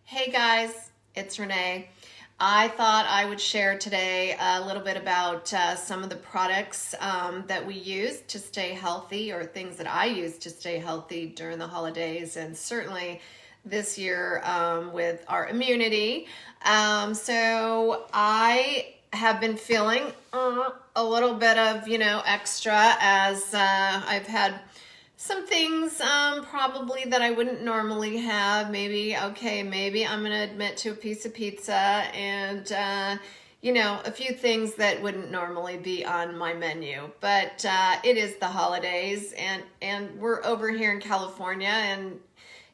Hey guys, it's Renee. I thought I would share today a little bit about some of the products that we use to stay healthy, or things that I use to stay healthy during the holidays, and certainly this year with our immunity. So I have been feeling a little bit of, extra as I've had some things probably that I wouldn't normally have. Maybe I'm gonna admit to a piece of pizza and a few things that wouldn't normally be on my menu. But it is the holidays, and we're over here in California, and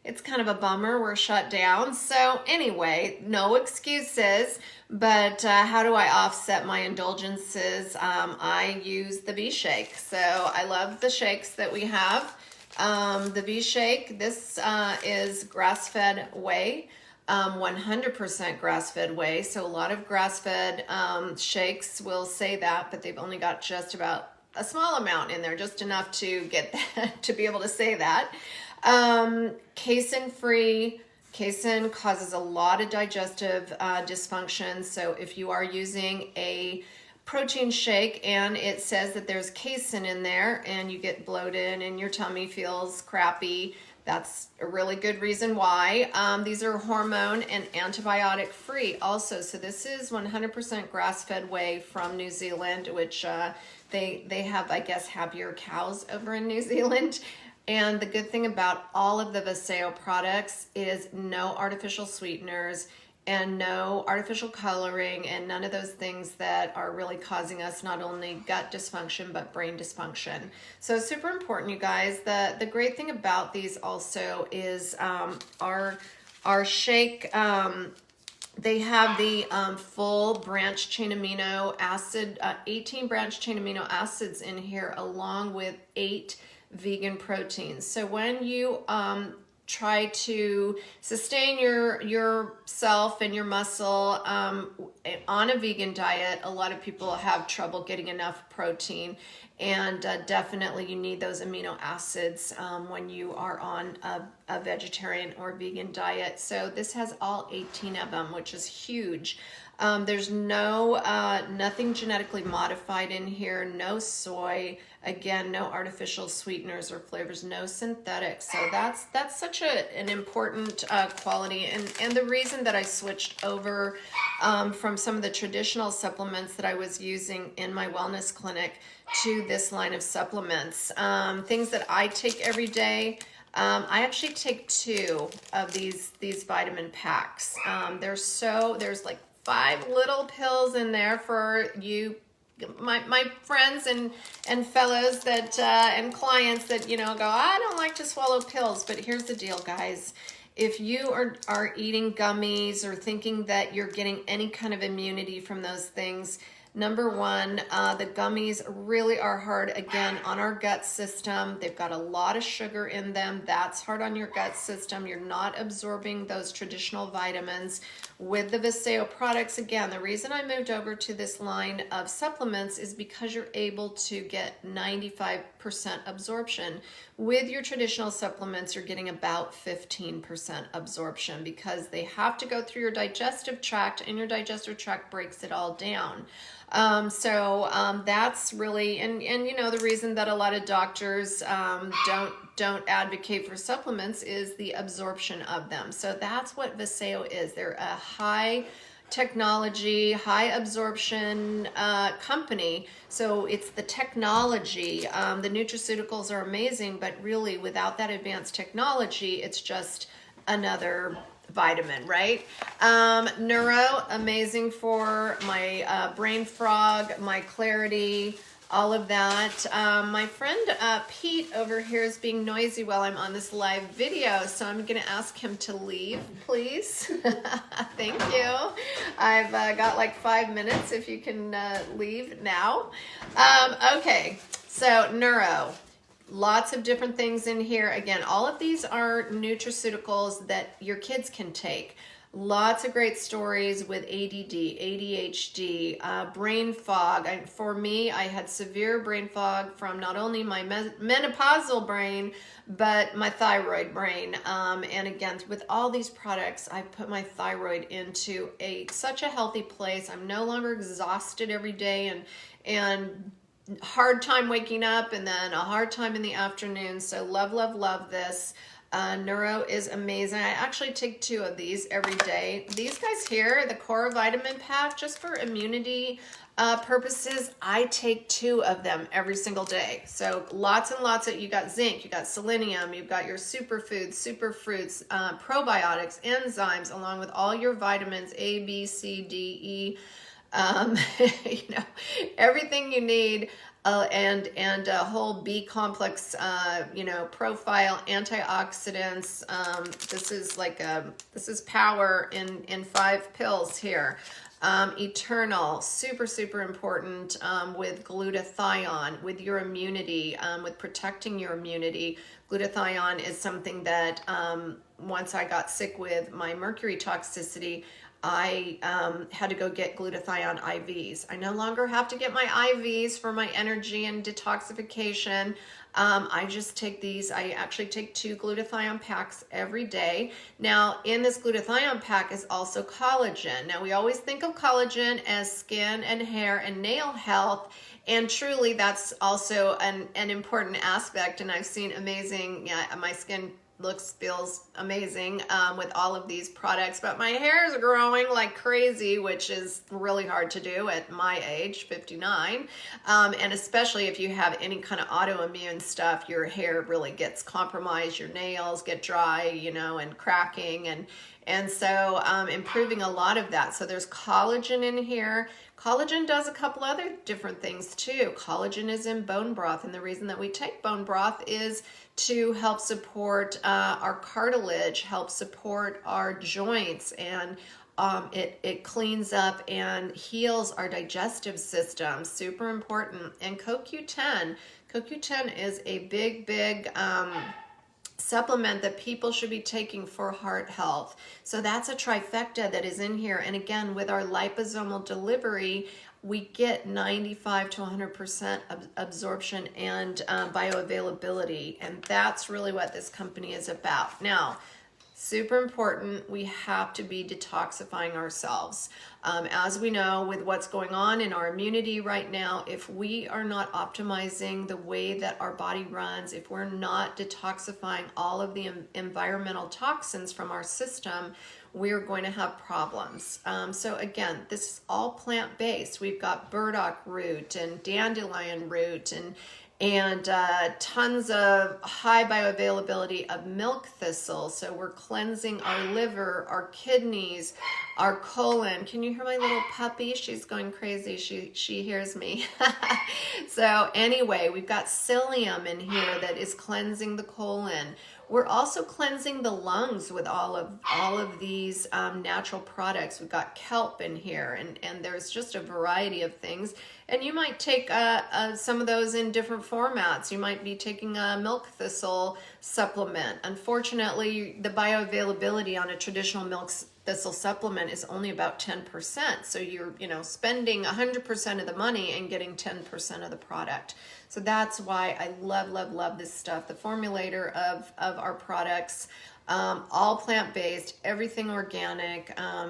it's kind of a bummer. We're shut down. So anyway, no excuses. But how do I offset my indulgences? I use the V Shake. So I love the shakes that we have. The V Shake, this is grass-fed whey. 100% grass-fed whey. So a lot of grass-fed shakes will say that, but they've only got just about a small amount in there, just enough to get that, to be able to say that. Casein free. Casein causes a lot of digestive dysfunction. So if you are using a protein shake and it says that there's casein in there and you get bloated and your tummy feels crappy, that's a really good reason why. These are hormone and antibiotic free also. So this is 100% grass-fed whey from New Zealand, which they have, I guess, happier cows over in New Zealand. And the good thing about all of the Viseo products is no artificial sweeteners and no artificial coloring and none of those things that are really causing us not only gut dysfunction but brain dysfunction. So it's super important, you guys. The great thing about these also is our shake. They have the full branch chain amino acid, 18 branch chain amino acids in here, along with 8 vegan proteins. So when you try to sustain yourself and your muscle on a vegan diet, a lot of people have trouble getting enough protein, and definitely you need those amino acids when you are on a vegetarian or vegan diet. So this has all 18 of them, which is huge. There's nothing genetically modified in here, no soy, again, no artificial sweeteners or flavors, no synthetics. So that's such an important quality. And the reason that I switched over from some of the traditional supplements that I was using in my wellness clinic to this line of supplements, things that I take every day. I actually take 2 of these vitamin packs. There's like 5 little pills in there for you, my friends and fellows that and clients that go, I don't like to swallow pills. But here's the deal, guys. If you are eating gummies or thinking that you're getting any kind of immunity from those things, number one, the gummies really are hard, again, on our gut system. They've got a lot of sugar in them. That's hard on your gut system. You're not absorbing those traditional vitamins. With the Viseo products, again, the reason I moved over to this line of supplements is because you're able to get 95% absorption. With your traditional supplements, you're getting about 15% absorption because they have to go through your digestive tract, and your digestive tract breaks it all down. That's really, and the reason that a lot of doctors don't advocate for supplements is the absorption of them. So that's what Viseo is. They're a high technology, high absorption company. So it's the technology. The nutraceuticals are amazing, but really without that advanced technology, it's just another vitamin, right? Neuro, amazing for my brain fog, my clarity, all of that. My friend Pete over here is being noisy while I'm on this live video, so I'm going to ask him to leave, please. Thank you. I've got like 5 minutes if you can leave now. Okay, so neuro. Lots of different things in here. Again, all of these are nutraceuticals that your kids can take. Lots of great stories with ADD, ADHD, brain fog. For me, I had severe brain fog from not only my menopausal brain, but my thyroid brain. And again, with all these products, I put my thyroid into such a healthy place. I'm no longer exhausted every day and hard time waking up and then a hard time in the afternoon. So love, love, love this. Neuro is amazing. I actually take 2 of these every day. These guys here, the Core Vitamin Pack, just for immunity purposes, I take 2 of them every single day. So lots and lots of, you got zinc, you got selenium, you've got your superfoods, superfruits, probiotics, enzymes, along with all your vitamins, A, B, C, D, E, you know, everything you need. And a whole B complex, you know, profile, antioxidants. This is power in 5 pills here. Eternal, super, super important with glutathione, with your immunity, with protecting your immunity. Glutathione is something that once I got sick with my mercury toxicity, I had to go get glutathione IVs. I no longer have to get my IVs for my energy and detoxification. I just take these. I actually take 2 glutathione packs every day. Now, in this glutathione pack is also collagen. Now, we always think of collagen as skin and hair and nail health, and truly that's also an important aspect. And I've seen amazing, my skin feels amazing with all of these products, but my hair is growing like crazy, which is really hard to do at my age, 59. And especially if you have any kind of autoimmune stuff, your hair really gets compromised, your nails get dry, you know, and cracking, and so improving a lot of that. So there's collagen in here. Collagen does a couple other different things too. Collagen is in bone broth, and the reason that we take bone broth is to help support our cartilage, help support our joints, and it cleans up and heals our digestive system. Super important. And CoQ10 is a big supplement that people should be taking for heart health. So that's a trifecta that is in here. And again, with our liposomal delivery, we get 95 to 100% absorption and bioavailability. And that's really what this company is about. Now, super important, we have to be detoxifying ourselves. As we know, with what's going on in our immunity right now, if we are not optimizing the way that our body runs, if we're not detoxifying all of the environmental toxins from our system, we're going to have problems. So again, this is all plant-based. We've got burdock root and dandelion root and tons of high bioavailability of milk thistle. So we're cleansing our liver, our kidneys, our colon. Can you hear my little puppy? She's going crazy. She hears me. So anyway, we've got psyllium in here that is cleansing the colon. We're also cleansing the lungs with all of these natural products. We've got kelp in here, and there's just a variety of things. And you might take some of those in different formats. You might be taking a milk thistle supplement. Unfortunately, the bioavailability on a traditional milk thistle supplement is only about 10%. So you're spending 100% of the money and getting 10% of the product. So that's why I love this stuff. The formulator of our products, all plant-based, everything organic.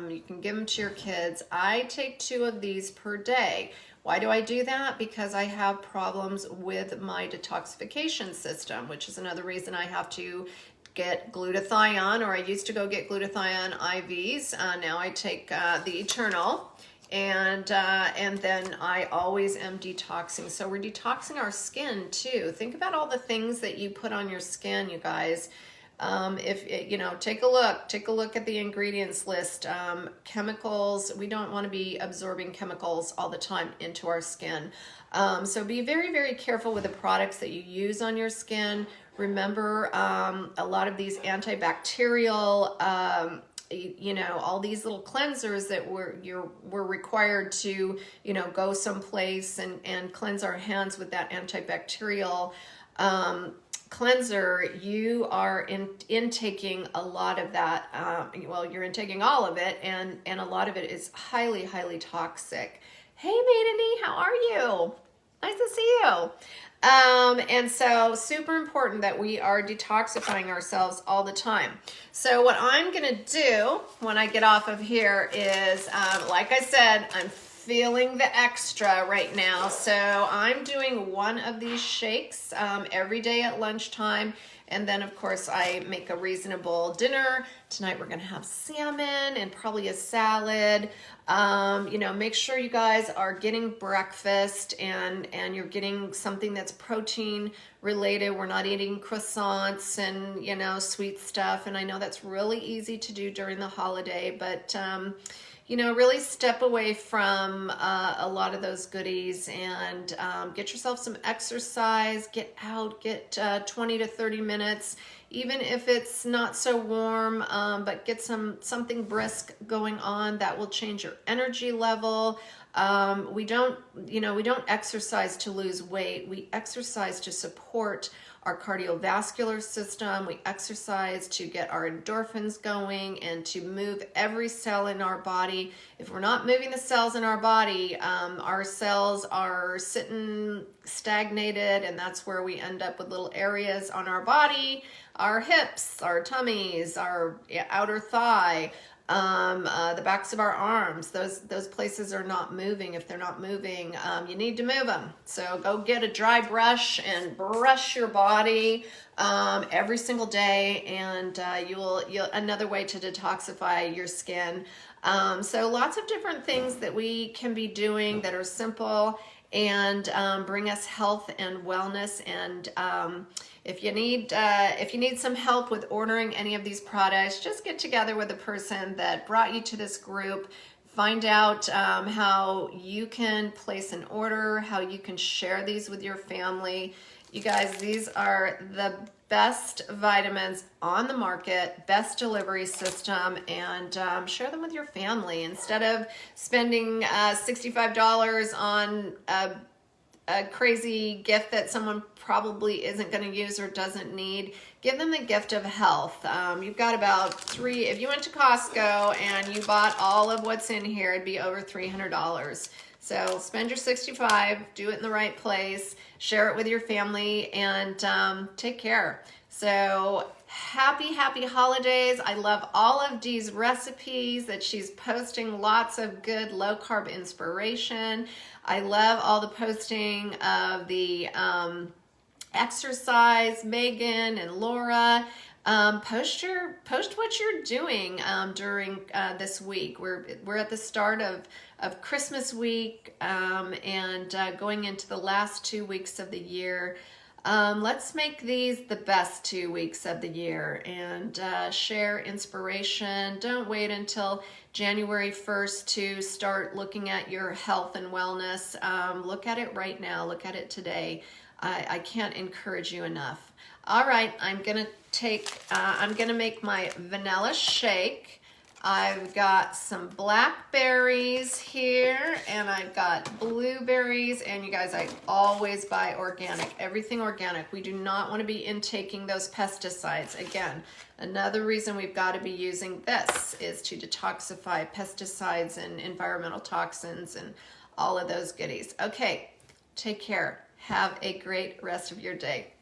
You can give them to your kids. I take 2 of these per day. Why do I do that? Because I have problems with my detoxification system, which is another reason I have to get glutathione, or I used to go get glutathione IVs. Now I take the Eternal. And then I always am detoxing. So we're detoxing our skin too. Think about all the things that you put on your skin, you guys. Take a look at the ingredients list. Chemicals, we don't want to be absorbing chemicals all the time into our skin. So be very, very careful with the products that you use on your skin. Remember, a lot of these antibacterial, all these little cleansers that we're required to, go someplace and cleanse our hands with that antibacterial cleanser, you are intaking a lot of that. Well, you're intaking all of it, and a lot of it is highly, highly toxic. Hey, Maideny, how are you? Nice to see you. And so super important that we are detoxifying ourselves all the time. So what I'm gonna do when I get off of here is, like I said, I'm feeling the extra right now. So I'm doing one of these shakes every day at lunchtime. And then of course I make a reasonable dinner. Tonight we're gonna have salmon and probably a salad. You know, make sure you guys are getting breakfast and you're getting something that's protein related. We're not eating croissants and, you know, sweet stuff. And I know that's really easy to do during the holiday, but you know, really step away from a lot of those goodies and get yourself some exercise, get out, get 20 to 30 minutes, even if it's not so warm, but get something brisk going on that will change your energy level. We don't exercise to lose weight. We exercise to support our cardiovascular system. We exercise to get our endorphins going and to move every cell in our body. If we're not moving the cells in our body, our cells are sitting stagnated, and that's where we end up with little areas on our body, our hips, our tummies, our outer thigh, the backs of our arms. Those places are not moving. If they're not moving, you need to move them. So go get a dry brush and brush your body every single day, and you'll another way to detoxify your skin. So lots of different things that we can be doing that are simple and bring us health and wellness. And if you need some help with ordering any of these products, just get together with the person that brought you to this group. Find out how you can place an order, how you can share these with your family. You guys, these are the best vitamins on the market, best delivery system, and share them with your family. Instead of spending $65 on a crazy gift that someone probably isn't going to use or doesn't need, give them the gift of health. You've got about if you went to Costco and you bought all of what's in here, it'd be over $300. So spend your $65, do it in the right place, share it with your family, and take care. So happy holidays. I love all of Dee's recipes that she's posting, lots of good low carb inspiration. I love all the posting of the exercise, Megan and Laura. Post what you're doing during this week. We're at the start of Christmas week and going into the last 2 weeks of the year. Let's make these the best 2 weeks of the year and share inspiration. Don't wait until January 1st to start looking at your health and wellness. Look at it right now. Look at it today. I can't encourage you enough. All right, I'm gonna make my vanilla shake. I've got some blackberries here, and I've got blueberries, and you guys, I always buy organic, everything organic. We do not want to be intaking those pesticides. Again, another reason we've got to be using this is to detoxify pesticides and environmental toxins and all of those goodies. Okay, take care. Have a great rest of your day.